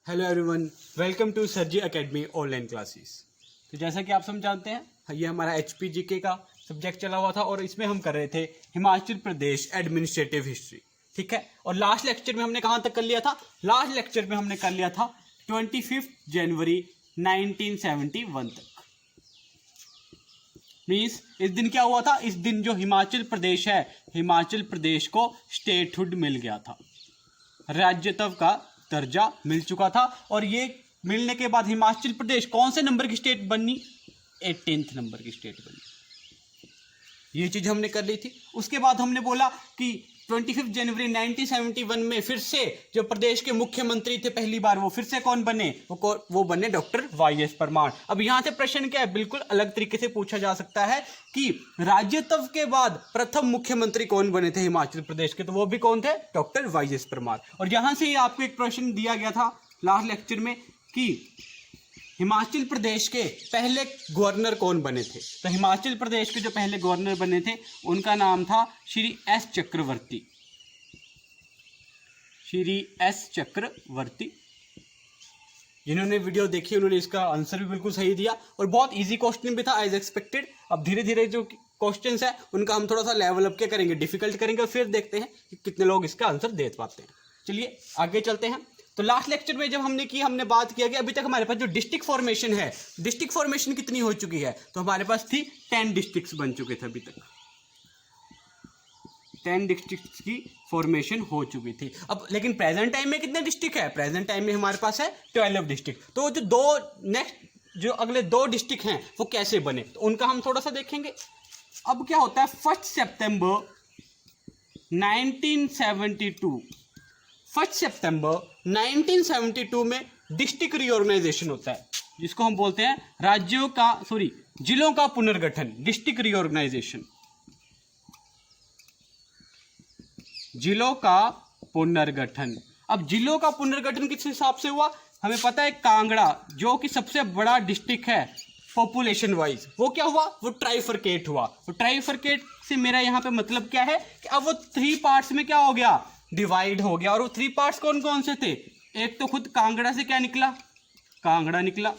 Hello everyone, welcome to sir ji academy online classes. तो जैसा कि आप सब जानते हैं, ये हमारा HPGK का सब्जेक्ट चला हुआ था और इसमें हम कर रहे थे हिमाचल प्रदेश एडमिनिस्ट्रेटिव हिस्ट्री। ठीक है, और लास्ट लेक्चर में हमने कहाँ तक कर लिया था? लास्ट लेक्चर में हमने कर लिया था 25 जनवरी 1971 तक। मीन्स इस दिन क्या हुआ था? इस दिन जो हिमाचल प्रदेश है, हिमाचल प्रदेश को स्टेटहुड मिल गया था, राज्यत्व का दर्जा मिल चुका था। और ये मिलने के बाद हिमाचल प्रदेश कौन से नंबर की स्टेट बनी? 18th नंबर की स्टेट बनी। ये चीज हमने कर ली थी। उसके बाद हमने बोला कि 25 जनवरी 1971 में फिर से जो प्रदेश के मुख्यमंत्री थे पहली बार, वो फिर से कौन बने? वो बने डॉक्टर वाईएस परमार। अब यहां से प्रश्न क्या है? बिल्कुल अलग तरीके से पूछा जा सकता है कि राज्यत्व के बाद प्रथम मुख्यमंत्री कौन बने थे हिमाचल प्रदेश के? तो वो भी कौन थे? Doctor YS Parmar. और यहां से ही आपको एक प्रश्न दिया गया था लास्ट लेक्चर में कि हिमाचल प्रदेश के पहले गवर्नर कौन बने थे? तो हिमाचल प्रदेश के जो पहले गवर्नर बने थे उनका नाम था श्री एस चक्रवर्ती। श्री एस चक्रवर्ती। जिन्होंने वीडियो देखी उन्होंने इसका आंसर भी बिल्कुल सही दिया और बहुत इजी क्वेश्चन भी था एज एक्सपेक्टेड। अब धीरे धीरे जो क्वेश्चंस है उनका हम थोड़ा सा लेवल अप क्या करेंगे, डिफिकल्ट करेंगे और फिर देखते हैं कि कितने लोग इसका आंसर दे पाते हैं। चलिए आगे चलते हैं। तो लास्ट लेक्चर में जब हमने बात किया कि अभी तक हमारे पास जो डिस्ट्रिक्ट फॉर्मेशन है, डिस्ट्रिक्ट फॉर्मेशन कितनी हो चुकी है? तो हमारे पास थी 10 डिस्ट्रिक्ट्स बन चुके थे अभी तक। 10 डिस्ट्रिक्ट्स की फॉर्मेशन हो चुकी थी। अब लेकिन प्रेजेंट टाइम में कितने डिस्ट्रिक्ट है? प्रेजेंट टाइम में हमारे पास है 12 डिस्ट्रिक्ट। तो जो अगले दो डिस्ट्रिक्ट हैं वो कैसे बने, तो उनका हम थोड़ा सा देखेंगे। अब क्या होता है, 1 सितंबर 1972 में डिस्ट्रिक्ट रीऑर्गेनाइजेशन होता है, जिसको हम बोलते हैं जिलों का पुनर्गठन, डिस्ट्रिक्ट रीऑर्गेनाइजेशन, जिलों का पुनर्गठन। अब जिलों का पुनर्गठन किस हिसाब से हुआ? हमें पता है कांगड़ा जो कि सबसे बड़ा डिस्ट्रिक्ट है पॉपुलेशन वाइज, वो क्या हुआ? वो ट्राइफरकेट हुआ। तो ट्राइफरकेट से मेरा यहाँ पे मतलब क्या है कि अब वो 3 पार्ट्स में क्या हो गया? डिवाइड हो गया। और वो 3 पार्ट्स कौन कौन से थे? एक तो खुद कांगड़ा से क्या निकला? कांगड़ा निकला।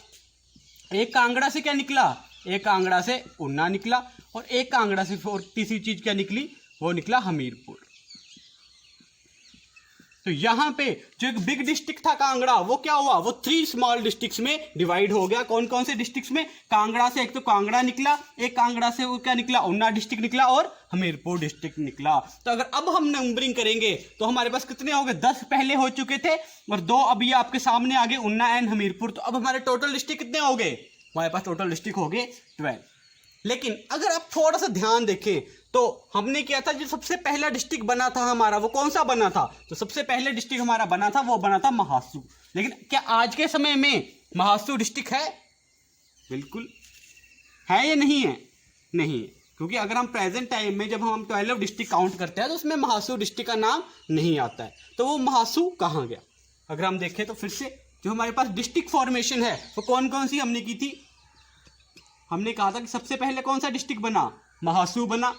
एक कांगड़ा से क्या निकला? एक कांगड़ा से ऊना निकला। और एक कांगड़ा से और तीसरी चीज क्या निकली? वो निकला हमीरपुर। तो यहाँ पे जो एक बिग डिस्ट्रिक्ट था कांगड़ा, वो क्या हुआ? वो 3 स्मॉल डिस्ट्रिक्ट्स में डिवाइड हो गया। कौन कौन से डिस्ट्रिक्ट्स में? कांगड़ा से एक तो कांगड़ा निकला, एक कांगड़ा से वो क्या निकला? ऊना डिस्ट्रिक्ट निकला और हमीरपुर डिस्ट्रिक्ट निकला। तो अगर अब हम नंबरिंग करेंगे तो हमारे पास कितने हो गए? 10 पहले हो चुके थे और 2 अभी आपके सामने आ गए, ऊना एंड हमीरपुर। तो अब हमारे टोटल डिस्ट्रिक्ट कितने हो गए? हमारे पास टोटल डिस्ट्रिक्ट हो गए 12। लेकिन अगर आप थोड़ा सा ध्यान देखें तो हमने किया था, जो सबसे पहला डिस्ट्रिक्ट बना था हमारा, वो कौन सा बना था? तो सबसे पहले डिस्ट्रिक्ट हमारा बना था, वो बना था महासू। लेकिन क्या आज के समय में महासू डिस्ट्रिक्ट है? बिल्कुल है या नहीं है? नहीं है, क्योंकि अगर हम प्रेजेंट टाइम में जब हम 12 डिस्ट्रिक्ट काउंट करते हैं तो उसमें महासू डिस्ट्रिक्ट का नाम नहीं आता है। तो वो महासू कहाँ गया? अगर हम देखें तो फिर से जो हमारे पास डिस्ट्रिक्ट फॉर्मेशन है वो कौन कौन सी हमने की थी? हमने कहा था कि सबसे पहले कौन सा डिस्ट्रिक्ट बना? महासू बना।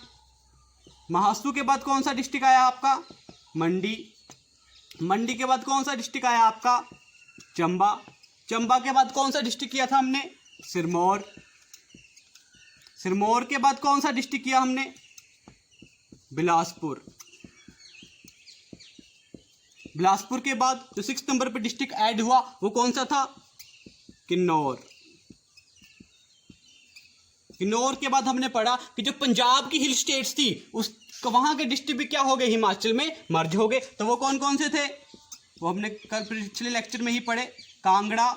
महासू के बाद कौन सा डिस्ट्रिक्ट आया आपका? मंडी। मंडी के बाद कौन सा डिस्ट्रिक्ट आया आपका? चंबा। चंबा के बाद कौन सा डिस्ट्रिक्ट किया था हमने? सिरमौर। सिरमौर के बाद कौन सा डिस्ट्रिक्ट किया हमने? बिलासपुर। बिलासपुर के बाद जो 6 नंबर पे डिस्ट्रिक्ट ऐड हुआ वो कौन सा था? किन्नौर। किन्नौर के बाद हमने पढ़ा कि जो पंजाब की हिल स्टेट्स थी उस वहां के डिस्ट्रिक्ट भी क्या हो गए? हिमाचल में मर्ज हो गए। तो वो कौन कौन से थे? वो हमने कल पिछले लेक्चर में ही पढ़े। कांगड़ा,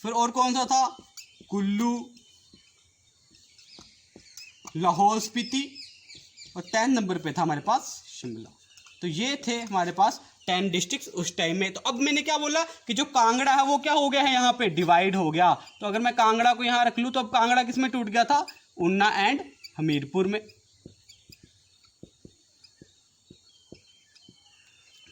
फिर और कौन सा था? कुल्लू, लाहौल स्पीति और 10 नंबर पे था हमारे पास शिमला। तो ये थे हमारे पास 10 डिस्ट्रिक्ट्स उस टाइम में। तो अब मैंने क्या बोला कि जो कांगड़ा है वो क्या हो गया है? यहाँ पे डिवाइड हो गया। तो अगर मैं कांगड़ा को यहाँ रख लूँ तो अब कांगड़ा किस में टूट गया था? ऊना एंड हमीरपुर में।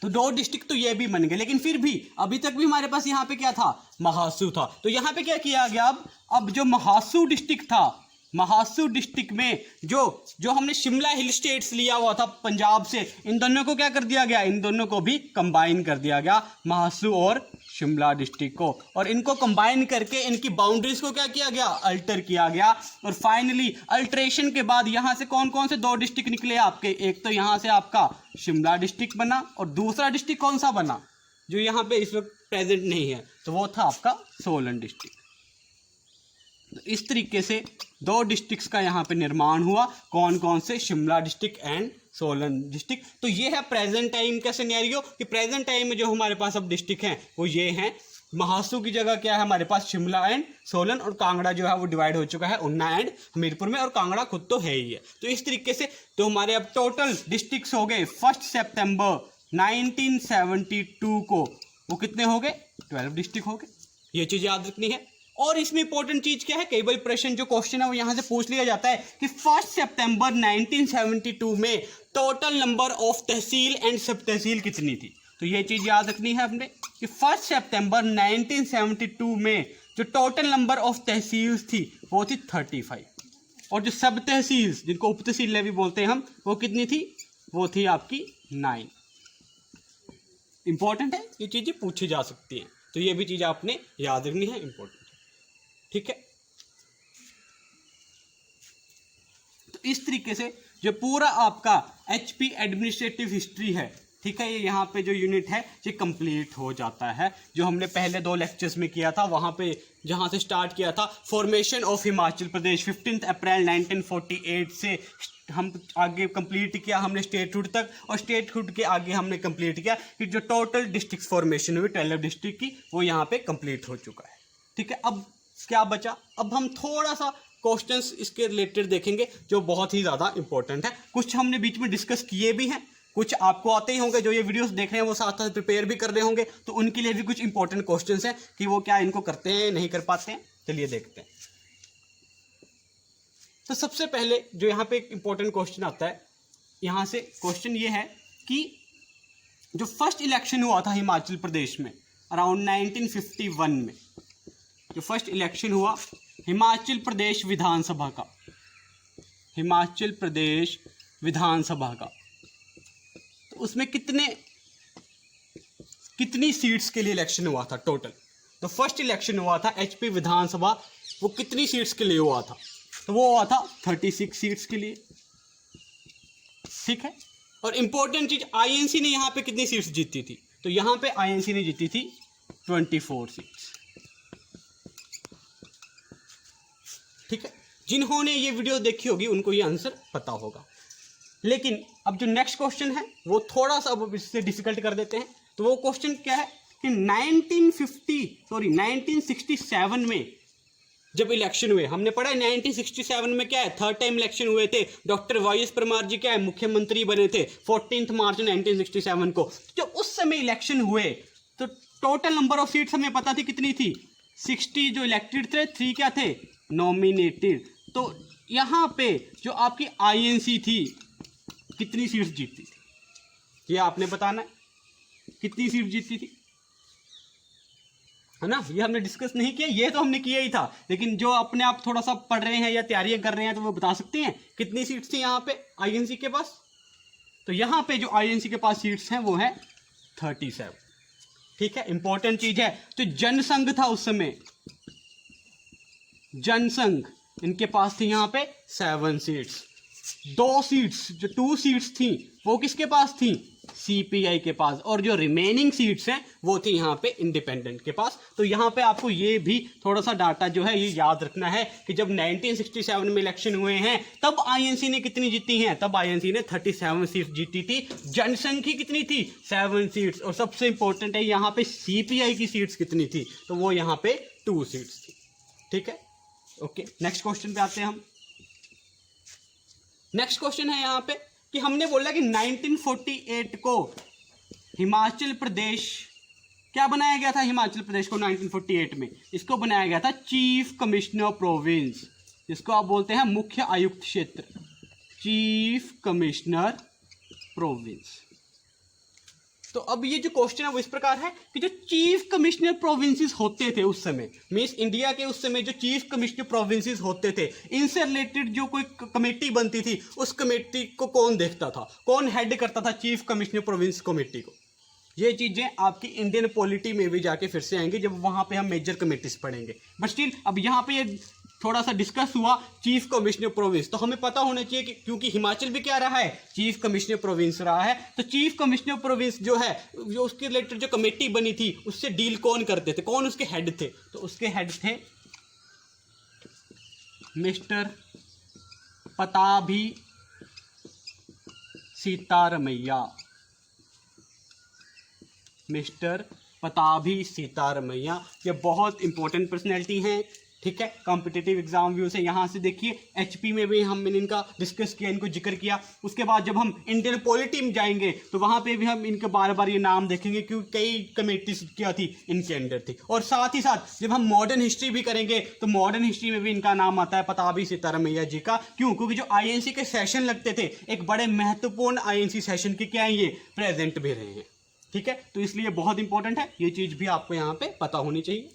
तो 2 डिस्ट्रिक्ट तो ये भी बन गए। लेकिन फिर भी अभी तक भी हमारे पास यहाँ पे क्या था? महासू था। तो यहाँ पे क्या किया गया? अब जो महासू डिस्ट्रिक्ट था, महासू डिस्ट्रिक्ट में जो हमने शिमला हिल स्टेट्स लिया हुआ था पंजाब से, इन दोनों को क्या कर दिया गया? इन दोनों को भी कंबाइन कर दिया गया, महासू और शिमला डिस्ट्रिक्ट को, और इनको कंबाइन करके इनकी बाउंड्रीज को क्या किया गया, अल्टर किया गया। और फाइनली अल्ट्रेशन के बाद यहाँ से कौन कौन से दो डिस्ट्रिक्ट निकले आपके, एक तो यहाँ से आपका शिमला डिस्ट्रिक्ट बना और दूसरा डिस्ट्रिक्ट कौन सा बना जो यहाँ पे इस वक्त प्रेजेंट नहीं है, तो वो था आपका सोलन डिस्ट्रिक्ट। तो इस तरीके से दो डिस्ट्रिक्ट्स का यहाँ पे निर्माण हुआ, कौन कौन से, Shimla district and Solan district. तो ये है प्रेजेंट टाइम का सिनेरियो कि प्रेजेंट टाइम में जो हमारे पास अब डिस्ट्रिक्ट हैं वो ये हैं। महासू की जगह क्या है हमारे पास, शिमला एंड सोलन, और कांगड़ा जो है वो डिवाइड हो चुका है उन्ना एंड हमीरपुर में, और कांगड़ा खुद तो है ही है। तो इस तरीके से तो हमारे अब टोटल डिस्ट्रिक्ट्स हो गए 1 सितंबर 1972 को, वो कितने हो गए, 12 डिस्ट्रिक्ट हो गए। ये चीज़ याद रखनी है। और इसमें इंपॉर्टेंट चीज क्या है, कई बार प्रश्न जो क्वेश्चन है वो यहां से पूछ लिया जाता है कि 1 सितंबर 1972 में total number of tehsil and सब तहसील कितनी थी। तो ये चीज याद रखनी है हमने कि 1 सितंबर 1972 में जो टोटल नंबर ऑफ तहसील थी वो थी 35, और जो सब तहसील जिनको उप तहसील भी बोलते हैं हम, वो कितनी थी, वो थी आपकी 9। इंपॉर्टेंट है, ये चीजें पूछी जा सकती हैं, तो ये भी चीज आपने याद रखनी है, इंपॉर्टेंट। ठीक है, तो इस तरीके से जो पूरा आपका एचपी एडमिनिस्ट्रेटिव हिस्ट्री है, ठीक है, ये यहाँ पे जो यूनिट है ये कंप्लीट हो जाता है। जो हमने पहले 2 लेक्चर्स में किया था, वहाँ पे जहाँ से स्टार्ट किया था फॉर्मेशन ऑफ हिमाचल प्रदेश 15 अप्रैल 1948 से हम आगे कंप्लीट किया हमने स्टेटहुड तक, और स्टेटहुड के आगे हमने कंप्लीट किया कि जो टोटल डिस्ट्रिक्ट फॉर्मेशन हुई 12 डिस्ट्रिक्ट की, वो यहाँ पे कंप्लीट हो चुका है। ठीक है, अब क्या बचा, अब हम थोड़ा सा क्वेश्चंस इसके रिलेटेड देखेंगे जो बहुत ही ज़्यादा इंपॉर्टेंट है। कुछ हमने बीच में डिस्कस किए भी हैं, कुछ आपको आते ही होंगे, जो ये वीडियोस देख रहे हैं वो साथ साथ प्रिपेयर भी कर रहे होंगे, तो उनके लिए भी कुछ इंपॉर्टेंट क्वेश्चंस हैं कि वो क्या इनको करते हैं नहीं कर पाते हैं। चलिए देखते हैं। तो सबसे पहले जो यहाँ पे एक इंपॉर्टेंट क्वेश्चन आता है, यहाँ से क्वेश्चन ये है कि जो फर्स्ट इलेक्शन हुआ था हिमाचल प्रदेश में अराउंड 1951 में, जो फर्स्ट इलेक्शन हुआ हिमाचल प्रदेश विधानसभा का, हिमाचल प्रदेश विधानसभा का, तो उसमें कितनी सीट्स के लिए इलेक्शन हुआ था टोटल। तो फर्स्ट इलेक्शन हुआ था एचपी विधानसभा, वो कितनी सीट्स के लिए हुआ था, तो वो हुआ था 36 सीट्स के लिए। ठीक है, और इंपॉर्टेंट चीज आईएनसी ने यहाँ पे कितनी सीट्स जीती थी, तो यहाँ पे आईएनसी ने जीती थी 24 सीट्स। ठीक है, जिन्होंने ये वीडियो देखी होगी उनको ये आंसर पता होगा। लेकिन अब जो नेक्स्ट क्वेश्चन है वो थोड़ा सा अब इससे डिफिकल्ट कर देते हैं। तो वो क्वेश्चन क्या है कि 1967 में जब इलेक्शन हुए, हमने पढ़ा है 1967 में क्या है, 3rd टाइम इलेक्शन हुए थे, डॉक्टर वाई.एस. परमार जी क्या है मुख्यमंत्री बने थे 14 मार्च 1967 को। जब उस समय इलेक्शन हुए तो टोटल नंबर ऑफ सीट्स हमें पता थी कितनी थी, 60 जो इलेक्टेड थे, 3 क्या थे, नॉमिनेटेड। तो यहाँ पे जो आपकी आईएनसी थी कितनी सीट्स जीती थी, ये आपने बताना है, कितनी सीट जीती थी, है ना। ये हमने डिस्कस नहीं किया, ये तो हमने किया ही था, लेकिन जो अपने आप थोड़ा सा पढ़ रहे हैं या तैयारियां कर रहे हैं तो वो बता सकते हैं कितनी सीट्स थी यहाँ पे आईएनसी के पास। तो यहाँ पे जो आईएनसी के पास सीट्स हैं वो है 37। ठीक है, इंपॉर्टेंट चीज है। तो जनसंघ था उस समय, जनसंघ, इनके पास थी यहाँ पे 7 सीट्स। 2 सीट्स जो 2 सीट्स थी वो किसके पास थी, सीपीआई के पास, और जो रिमेनिंग सीट्स हैं वो थी यहाँ पे इंडिपेंडेंट के पास। तो यहाँ पे आपको ये भी थोड़ा सा डाटा जो है ये याद रखना है कि जब 1967 में इलेक्शन हुए हैं तब आईएनसी ने कितनी जीती हैं, तब आईएनसी ने 37 सीट्स जीती थी, जनसंख्या कितनी थी 7 सीट्स, और सबसे इंपॉर्टेंट है यहाँ पे सीपीआई की सीट्स कितनी थी, तो वो यहाँ पे 2 सीट्स थी। ठीक है, ओके, नेक्स्ट क्वेश्चन पे आते हैं हम। नेक्स्ट क्वेश्चन है यहाँ पे कि हमने बोला कि 1948 को हिमाचल प्रदेश क्या बनाया गया था, हिमाचल प्रदेश को 1948 में इसको बनाया गया था चीफ कमिश्नर प्रोविंस, जिसको आप बोलते हैं मुख्य आयुक्त क्षेत्र, चीफ कमिश्नर प्रोविंस। तो अब ये जो क्वेश्चन है वो इस प्रकार है कि जो चीफ कमिश्नर प्रोविंसेस होते थे उस समय, मींस इंडिया के उस समय जो चीफ कमिश्नर प्रोविंसेस होते थे, इनसे रिलेटेड जो कोई कमेटी बनती थी उस कमेटी को कौन देखता था, कौन हेड करता था चीफ कमिश्नर प्रोविंस कमेटी को, ये चीजें आपकी इंडियन पॉलिटी में भी जाके फिर से आएंगी जब वहां पे हम मेजर कमेटीज पढ़ेंगे। बट स्टिल अब यहाँ पे ये थोड़ा सा डिस्कस हुआ चीफ कमिश्नर प्रोविंस, तो हमें पता होना चाहिए कि क्योंकि हिमाचल भी क्या रहा है, चीफ कमिश्नर प्रोविंस रहा है, तो चीफ कमिश्नर प्रोविंस जो है, जो उसके रिलेटेड जो कमेटी बनी थी उससे डील कौन करते थे, कौन उसके हेड थे, तो उसके हेड थे मिस्टर पताभी सीतारमैया, मिस्टर पताभी सीतारमैया। ये बहुत इंपॉर्टेंट पर्सनैलिटी हैं, ठीक है, कॉम्पिटिटिव एग्जाम व्यू से। यहाँ से देखिए एचपी में भी हमने इनका डिस्कस किया, इनको जिक्र किया। उसके बाद जब हम इंडियन पॉलिटी में जाएंगे तो वहाँ पे भी हम इनके बार बार ये नाम देखेंगे क्योंकि कई कमेटीज क्या थी इनके अंडर थी। और साथ ही साथ जब हम मॉडर्न हिस्ट्री भी करेंगे तो मॉडर्न हिस्ट्री में भी इनका नाम आता है पताभी सीतारमैया जी का। क्यों? क्योंकि जो आईएनसी के सेशन लगते थे, एक बड़े महत्वपूर्ण आईएनसी सेशन के क्या है ये प्रेजेंट भी रहे हैं, ठीक है। तो इसलिए बहुत इंपॉर्टेंट है, ये चीज़ भी आपको यहाँ पे पता होनी चाहिए।